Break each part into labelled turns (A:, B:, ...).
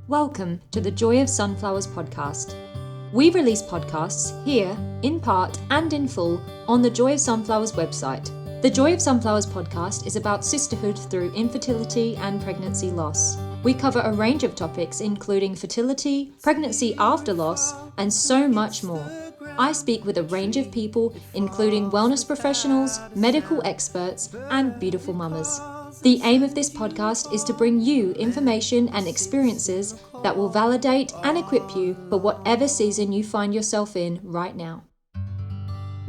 A: Welcome to the Joy of Sunflowers podcast. We release podcasts here, in part and in full, on the Joy of Sunflowers website. The Joy of Sunflowers podcast is about sisterhood through infertility and pregnancy loss. We cover a range of topics including fertility, pregnancy after loss, and so much more. I speak with a range of people, including wellness professionals, medical experts, and beautiful mamas. The aim of this podcast is to bring you information and experiences that will validate and equip you for whatever season you find yourself in right now.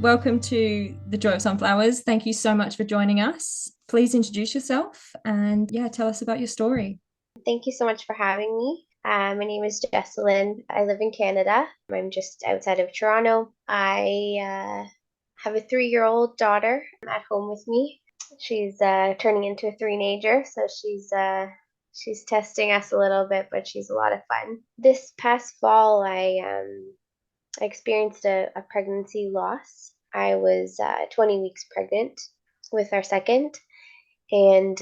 A: Welcome to the Joy of Sunflowers. Thank you so much for joining us. Please introduce yourself and tell us about your story.
B: Thank you so much for having me. My name is Jessalyn. I live in Canada. I'm just outside of Toronto. I have a 3-year-old daughter at home with me. She's turning into a teenager, so she's testing us a little bit, but she's a lot of fun. This past fall, I experienced a pregnancy loss. I was 20 weeks pregnant with our second, and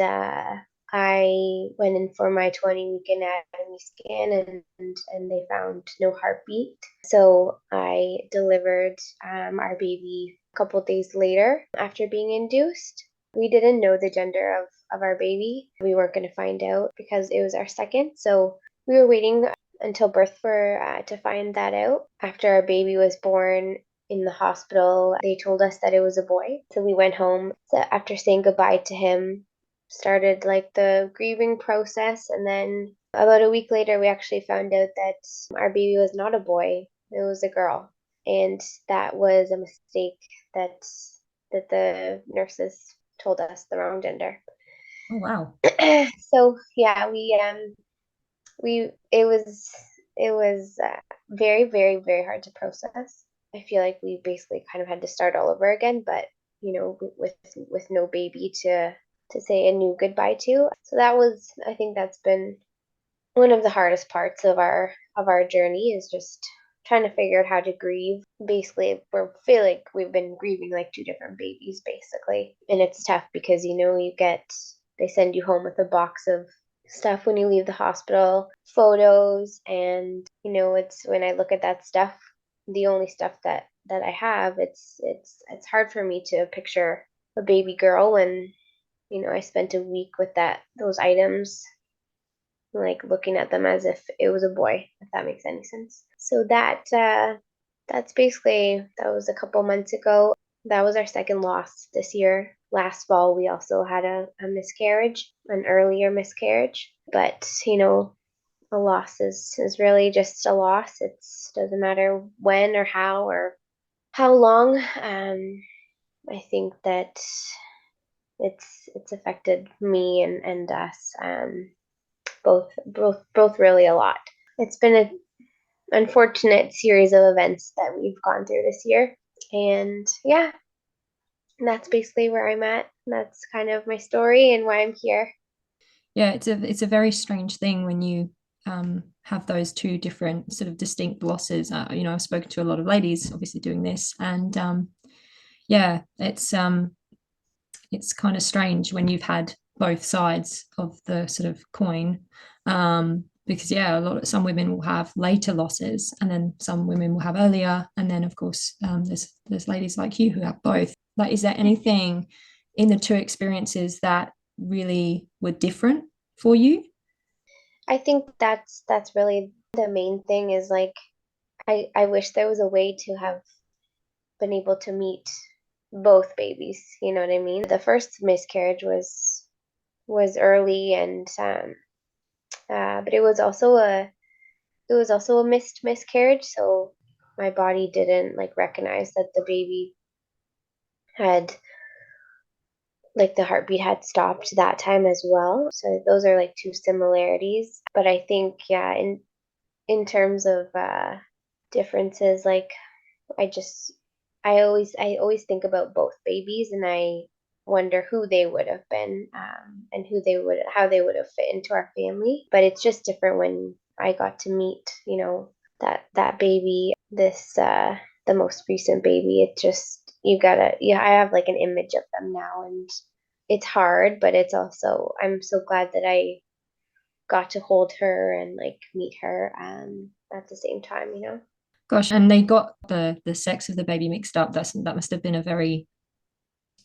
B: I went in for my 20-week anatomy scan, and they found no heartbeat. So I delivered our baby a couple days later after being induced. We didn't know the gender of our baby. We weren't going to find out because it was our second. So we were waiting until birth to find that out. After our baby was born in the hospital, they told us that it was a boy. So we went home. So after saying goodbye to him, started like the grieving process, and then about a week later we actually found out that our baby was not a boy, it was a girl, and that was a mistake that the nurses told us the wrong gender.
A: Oh wow.
B: So yeah, it was very, very, very hard to process. I feel like we basically kind of had to start all over again, but with no baby to say a new goodbye to. So I think that's been one of the hardest parts of our journey, is just trying to figure out how to grieve. Basically, feel like we've been grieving like two different babies, basically. And it's tough because, they send you home with a box of stuff when you leave the hospital, photos, and, it's when I look at that stuff, the only stuff that I have, it's hard for me to picture a baby girl when, I spent a week with those items, like looking at them as if it was a boy, if that makes any sense. So that's basically, that was a couple months ago. That was our second loss this year. Last fall, we also had a miscarriage, an earlier miscarriage. But, a loss is really just a loss. It doesn't matter when or how long. I think that it's affected me and us both really a lot. It's been an unfortunate series of events that we've gone through this year, and yeah, that's basically where I'm at. That's kind of my story and why I'm here.
A: Yeah, it's a very strange thing when you have those two different sort of distinct losses. I've spoken to a lot of ladies obviously doing this, and it's kind of strange when you've had both sides of the sort of coin, because some women will have later losses, and then some women will have earlier, and then of course there's ladies like you who have both. Like, is there anything in the two experiences that really were different for you?
B: I think that's really the main thing, is like I wish there was a way to have been able to meet both babies, you know what I mean? The first miscarriage was early, and but it was also a missed miscarriage, so my body didn't like recognize that the baby had, like, the heartbeat had stopped that time as well. So those are like two similarities. But I think, yeah, in terms of differences, like, I always think about both babies, and I wonder who they would have been, and how they would have fit into our family. But it's just different when I got to meet, that baby, the most recent baby. It just, I have like an image of them now, and it's hard, but it's also, I'm so glad that got to hold her and like meet her at the same time,
A: Gosh, and they got the sex of the baby mixed up. That must have been a very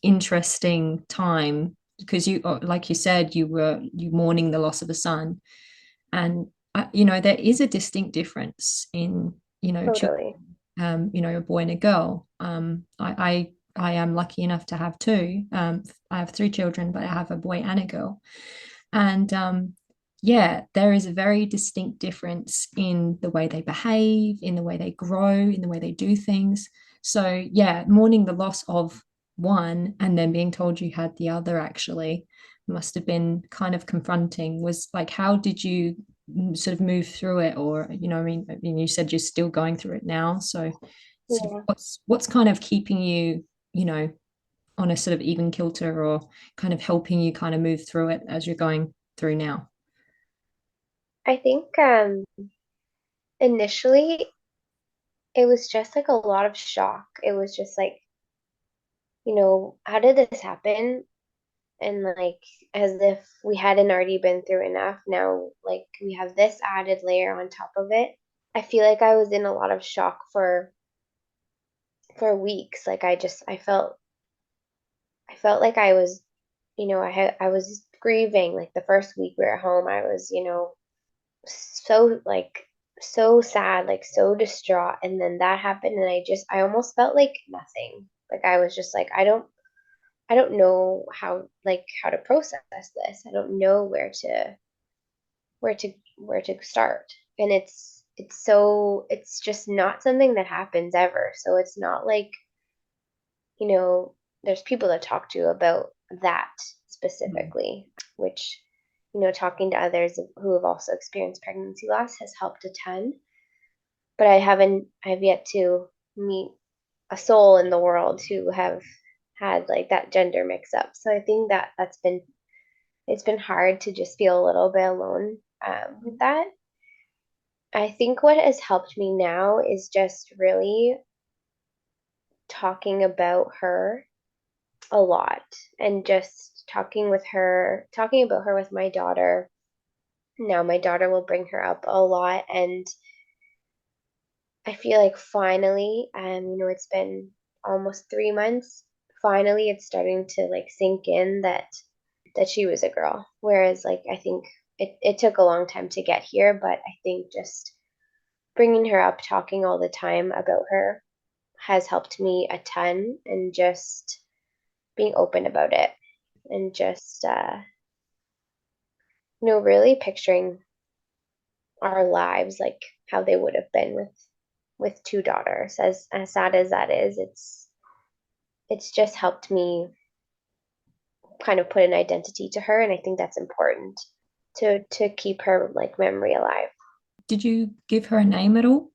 A: interesting time because you, like you said, you mourning the loss of a son, and there is a distinct difference in children,
B: Totally.
A: a boy and a girl. I am lucky enough to have two. I have three children, but I have a boy and a girl, and yeah, there is a very distinct difference in the way they behave, in the way they grow, in the way they do things. So yeah, mourning the loss of one and then being told you had the other actually must have been kind of confronting. Was like, how did you sort of move through it? Or, I mean, you said you're still going through it now. So sort of
B: Yeah.
A: what's kind of keeping you, on a sort of even kilter or kind of helping you kind of move through it as you're going through now?
B: I think initially it was just like a lot of shock. It was just like, how did this happen? And like as if we hadn't already been through enough. Now like we have this added layer on top of it. I feel like I was in a lot of shock for weeks. Like I felt like I was, I was grieving. Like the first week we were home, I was, so like so sad, like so distraught. And then that happened and I almost felt like nothing. Like I was just like, I don't know how to process this. I don't know where to start. And it's just not something that happens ever. So it's not like, there's people that talk to about that specifically, which, talking to others who have also experienced pregnancy loss has helped a ton. But I've yet to meet a soul in the world who have had like that gender mix up. So I think it's been hard to just feel a little bit alone with that. I think what has helped me now is just really talking about her a lot and just talking about her with my daughter. Now my daughter will bring her up a lot, and I feel like finally, it's been almost 3 months. Finally, it's starting to like sink in that she was a girl. Whereas, like, I think it took a long time to get here, but I think just bringing her up, talking all the time about her has helped me a ton, and just being open about it, and just really picturing our lives like how they would have been with two daughters. As sad as that is, it's just helped me kind of put an identity to her, and I think that's important to keep her like memory alive.
A: Did you give her a name at all?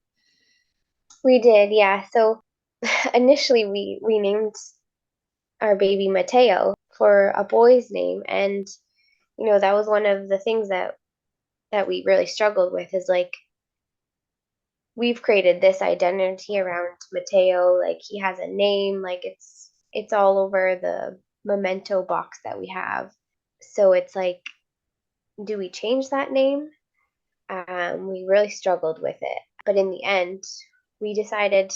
B: We did, yeah. So initially we named our baby Mateo for a boy's name, and that was one of the things that we really struggled with, is like we've created this identity around Mateo. Like he has a name, like it's all over the memento box that we have. So it's like, do we change that name? We really struggled with it, but in the end, we decided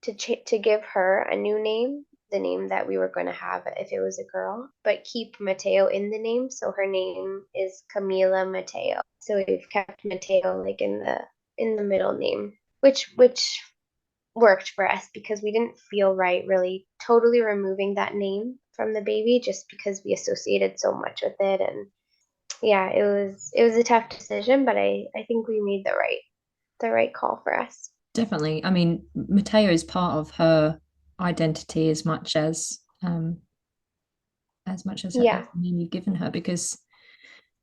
B: to give her a new name, the name that we were going to have if it was a girl, but keep Mateo in the name. So her name is Camila Mateo. So we've kept Mateo like in the middle name, which worked for us because we didn't feel right really totally removing that name from the baby, just because we associated so much with it. And yeah, it was a tough decision, but I think we made the right call for us.
A: Definitely. I mean, Mateo is part of her identity as much as
B: Yeah,
A: the name you've given her, because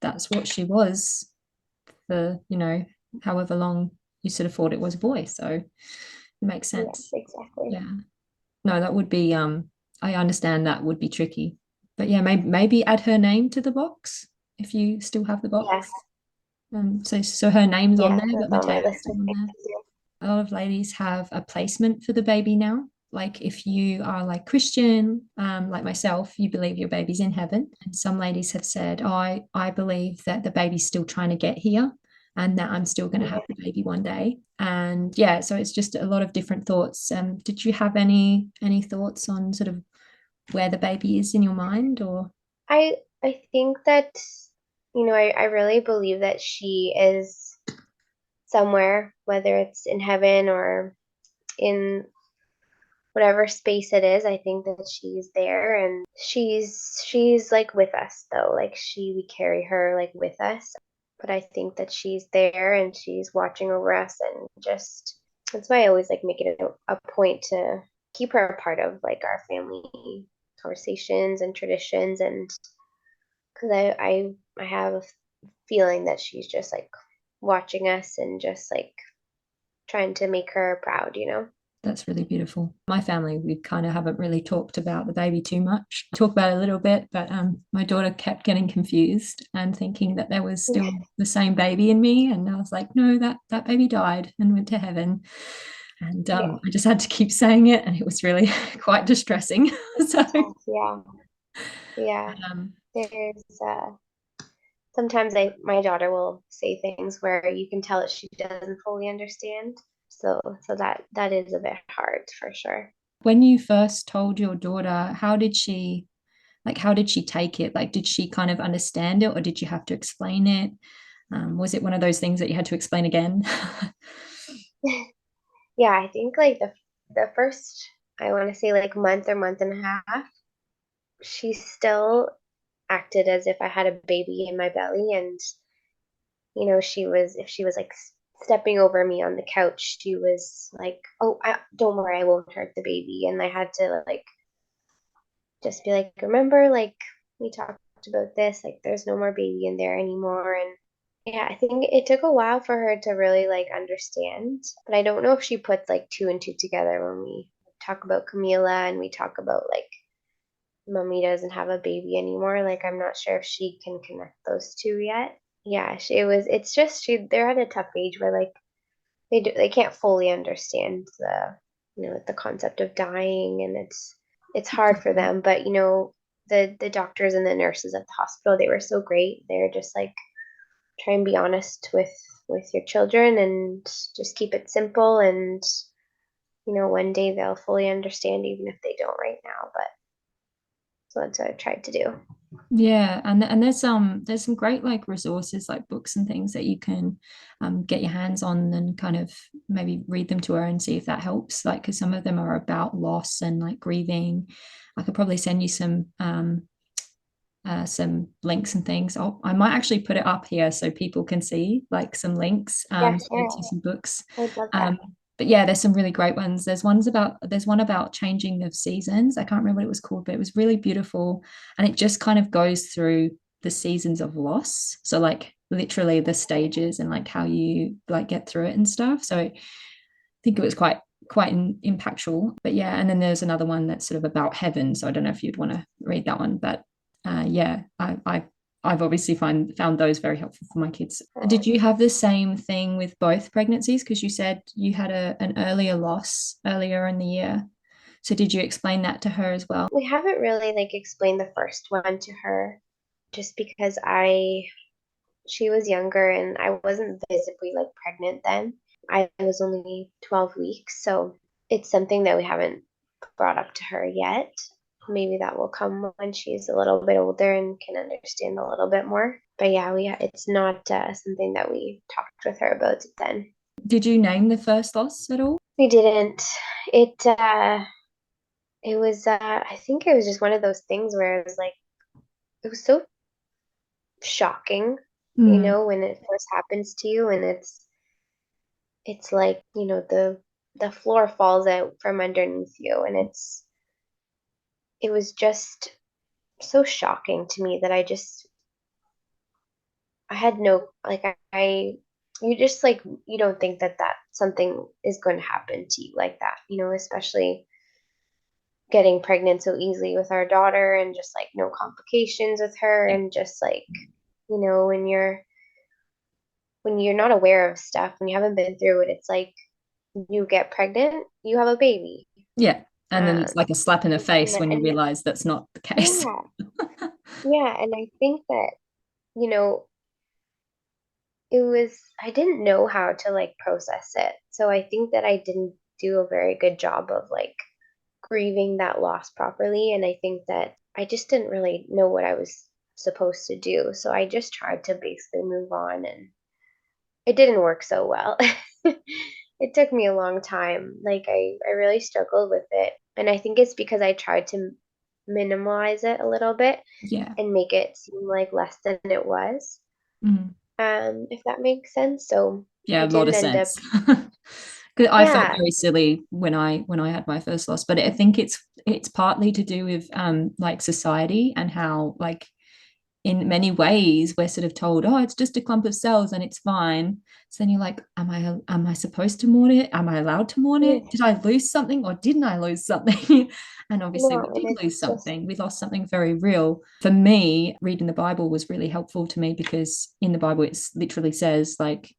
A: that's what she was for, however long you sort of thought it was a boy. So it makes
B: yes,
A: sense.
B: exactly.
A: Yeah. No, that would be I understand that would be tricky. But yeah, maybe add her name to the box if you still have the
B: Yeah,
A: box. So her name's on
B: yeah,
A: there,
B: that's
A: but
B: on my
A: Mateo's
B: list
A: still
B: of
A: on
B: things
A: there.
B: to do.
A: A lot of ladies have a placement for the baby now. like if you are like Christian, like myself, you believe your baby's in heaven. And some ladies have said, oh, I believe that the baby's still trying to get here and that I'm still going to have the baby one day. And yeah, so it's just a lot of different thoughts. Did you have any thoughts on sort of where the baby is in your mind or?
B: I think that, I really believe that she is somewhere, whether it's in heaven or in whatever space it is. I think that she's there, and she's like with us though. Like we carry her like with us. But I think that she's there and she's watching over us, and just that's why I always like make it a point to keep her a part of like our family conversations and traditions, and because I have a feeling that she's just like watching us and just like trying to make her proud.
A: That's really beautiful. My family, we kind of haven't really talked about the baby too much. Talk about it a little bit, but my daughter kept getting confused and thinking that there was still the same baby in me. And I was like, no, that baby died and went to heaven. And
B: Yeah.
A: I just had to keep saying it, and it was really quite distressing. So
B: Yeah.
A: um,
B: There's sometimes my daughter will say things where you can tell that she doesn't fully understand. So that is a bit hard for sure.
A: when you first told your daughter, how did she take it? Like, did she kind of understand it, or did you have to explain it? Was it one of those things that you had to explain again?
B: Yeah, I think like the first, I want to say like month or month and a half, she still acted as if I had a baby in my belly, and if she was like stepping over me on the couch, she was like, "Oh, don't worry, I won't hurt the baby." And I had to like just be like, "Remember, like we talked about this, like there's no more baby in there anymore." And yeah, I think it took a while for her to really like understand, but I don't know if she puts like two and two together when we talk about Camila and we talk about like mommy doesn't have a baby anymore. Like I'm not sure if she can connect those two yet. Yeah, it's just they're at a tough age where like they can't fully understand the concept of dying, and it's hard for them. But the doctors and the nurses at the hospital, they were so great. They're just like, try and be honest with your children and just keep it simple, and one day they'll fully understand even if they don't right now. But so that's what I've tried to do.
A: Yeah, and there's some great like resources like books and things that you can get your hands on and kind of maybe read them to her and see if that helps. Like, because some of them are about loss and like grieving. I could probably send you some links and things. I might actually put it up here so people can see like some links
B: Yeah,
A: to some books.
B: I'd love that.
A: Um, but yeah, there's some really great ones. There's one about changing of seasons. I can't remember what it was called, but it was really beautiful, and it just kind of goes through the seasons of loss. So like literally the stages and like how you like get through it and stuff. So I think it was quite impactful. But yeah, and then there's another one that's sort of about heaven. So I don't know if you'd want to read that one, but yeah, I've obviously found those very helpful for my kids. Did you have the same thing with both pregnancies? Because you said you had an earlier loss earlier in the year. So did you explain that to her as well?
B: We haven't really like explained the first one to her, just because she was younger and I wasn't visibly like pregnant then. I was only 12 weeks, so it's something that we haven't brought up to her yet. Maybe that will come when she's a little bit older and can understand a little bit more. But yeah, it's not something that we talked with her about then.
A: Did you name the first loss at all?
B: We didn't. It it was I think it was just one of those things where it was like it was so shocking,
A: Mm.
B: when it first happens to you, and it's like, the floor falls out from underneath you, and it was just so shocking to me that I had no like you just like you don't think that something is going to happen to you like that, especially getting pregnant so easily with our daughter and just like no complications with her, and just like when you're not aware of stuff, when you haven't been through it, it's like you get pregnant, you have a baby.
A: Yeah.
C: And then it's like a slap in the face when you
B: And
C: realize that's not the case.
B: yeah, yeah. And I think that, you know, I didn't know how to like process it. So I think that I didn't do a very good job of like grieving that loss properly. And I think that I just didn't really know what I was supposed to do. So I just tried to basically move on, and it didn't work so well. It took me a long time. Like I really struggled with it. And I think it's because I tried to minimize it a little bit
C: Yeah.
B: and make it seem like less than it was.
C: Mm.
B: If that makes sense. So
C: Yeah,
B: I
C: a lot of
B: didn't end up,
C: sense. 'Cause I felt
B: yeah,
C: very silly when I had my first loss, but I think it's partly to do with like society and how like in many ways we're sort of told, oh, it's just a clump of cells and it's fine. So then you're like, am I supposed to mourn it? Am I allowed to mourn it?
B: yeah,
C: Did I lose something or didn't I lose something? And obviously we
B: no, and
C: did lose
B: it's just,
C: something. We lost something very real. For me, reading the Bible was really helpful to me because in the Bible it literally says like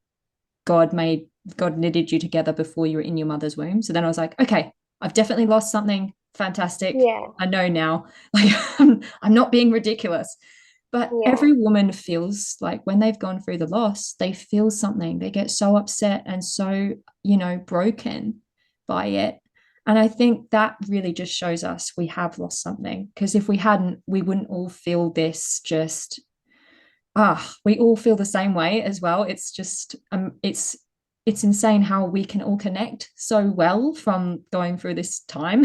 C: God knitted you together before you were in your mother's womb. So then I was like, okay, I've definitely lost something. Fantastic.
B: yeah,
C: I know now. Like I'm not being ridiculous. But
B: yeah,
C: every woman feels like when they've gone through the loss, they feel something. They get so upset and so, broken by it. And I think that really just shows us we have lost something. Because if we hadn't, we wouldn't all feel this just we all feel the same way as well. It's just it's insane how we can all connect so well from going through this time.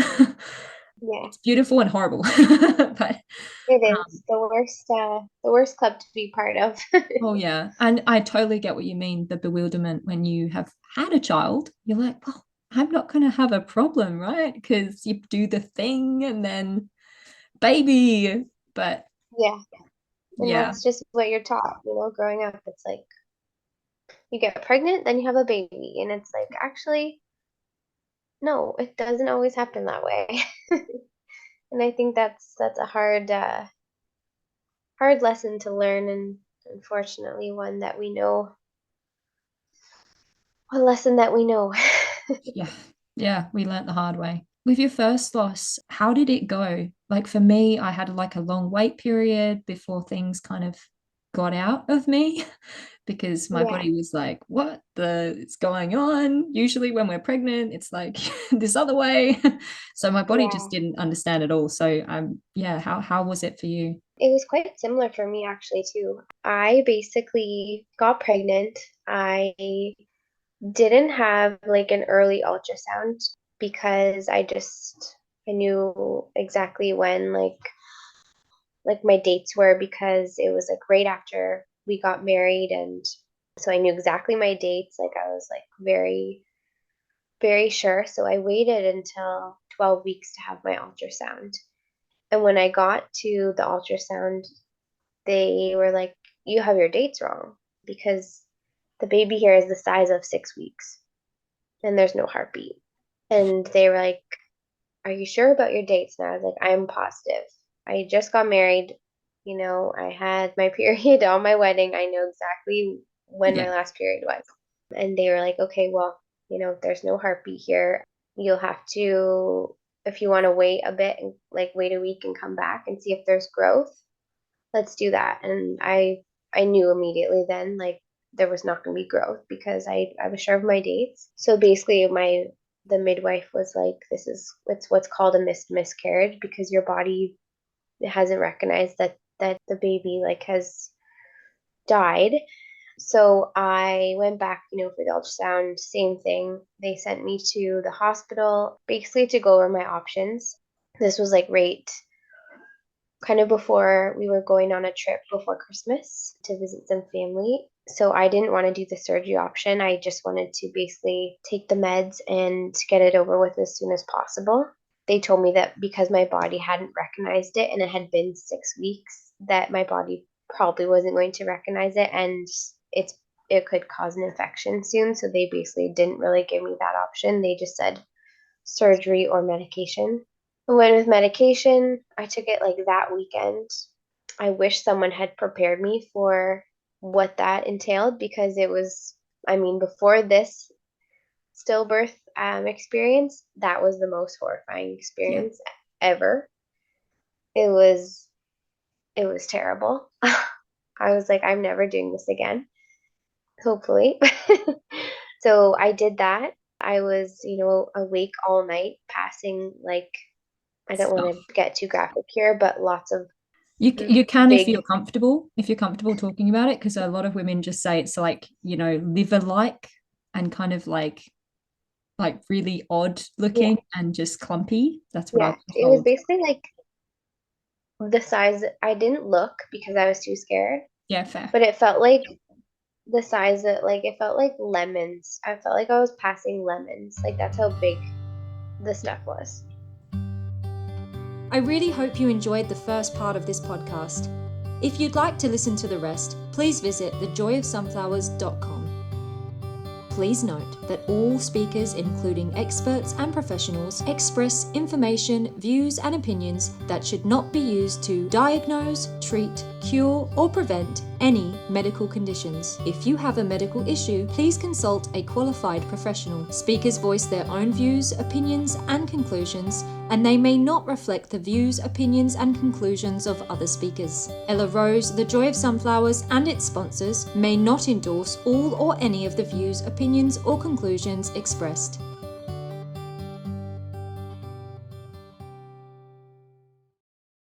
B: yeah.
C: It's beautiful and horrible. But
B: It is the worst club to be part of.
C: oh yeah, and I totally get what you mean, the bewilderment when you have had a child. You're like, well, I'm not going to have a problem, right? Because you do the thing and then baby. But
B: Yeah, and
C: yeah,
B: that's just what you're taught, growing up. It's like you get pregnant, then you have a baby, and it's like actually no, it doesn't always happen that way. And I think that's a hard lesson to learn, and unfortunately one that we know, a lesson that we know.
C: yeah, yeah, we learnt the hard way. With your first loss, how did it go? Like for me, I had like a long wait period before things kind of got out of me because my
B: Yeah,
C: body was like, what the is going on? Usually when we're pregnant, it's like this other way. So my body just
B: yeah.
C: didn't understand at all. So yeah, how was it for you?
B: It was quite similar for me actually too. I basically got pregnant. I didn't have like an early ultrasound because I knew exactly when like my dates were, because it was like right after we got married, and so I knew exactly my dates. Like I was like very very sure. So I waited until 12 weeks to have my ultrasound. And when I got to the ultrasound, they were like, you have your dates wrong because the baby here is the size of 6 weeks and there's no heartbeat. And they were like, are you sure about your dates? And I was like, I'm positive. I just got married. I had my period on my wedding. I know exactly when
C: Yeah,
B: my last period was. And they were like, okay, well, there's no heartbeat here. You'll have to, if you want to wait a bit and like wait a week and come back and see if there's growth, let's do that. And I knew immediately then like there was not going to be growth because I was sure of my dates. So basically the midwife was like, this is what's called a miscarriage, because your body hasn't recognized that the baby like has died. So I went back, for the ultrasound, same thing. They sent me to the hospital basically to go over my options. This was like right kind of before we were going on a trip before Christmas to visit some family. So I didn't want to do the surgery option. I just wanted to basically take the meds and get it over with as soon as possible. They told me that because my body hadn't recognized it and it had been 6 weeks, that my body probably wasn't going to recognize it, and it could cause an infection soon. So they basically didn't really give me that option. They just said surgery or medication. I went with medication. I took it like that weekend. I wish someone had prepared me for what that entailed, because it was, I mean, before this stillbirth, experience, that was the most horrifying experience ever. It was terrible. I was like, I'm never doing this again, hopefully. So I did that. I was, awake all night, passing, like, I don't want to get too graphic here, but lots of
C: you can
B: big,
C: if you're comfortable talking about it, because a lot of women just say it's like, liver like and kind of like really odd looking and just clumpy. That's what I've
B: it was
C: told.
B: basically like the size. I didn't look because I was too scared,
C: Yeah, fair.
B: but it felt like the size that, like, it felt like lemons. I felt like I was passing lemons. Like, that's how big the stuff was.
A: I really hope you enjoyed the first part of this podcast. If you'd like to listen to the rest, please visit thejoyofsunflowers.com. Please note that all speakers, including experts and professionals, express information, views, and opinions that should not be used to diagnose, treat, cure, or prevent any medical conditions. If you have a medical issue, please consult a qualified professional. Speakers voice their own views, opinions, and conclusions, and they may not reflect the views, opinions, and conclusions of other speakers. Ella Rose, The Joy of Sunflowers, and its sponsors may not endorse all or any of the views, opinions, or conclusions expressed.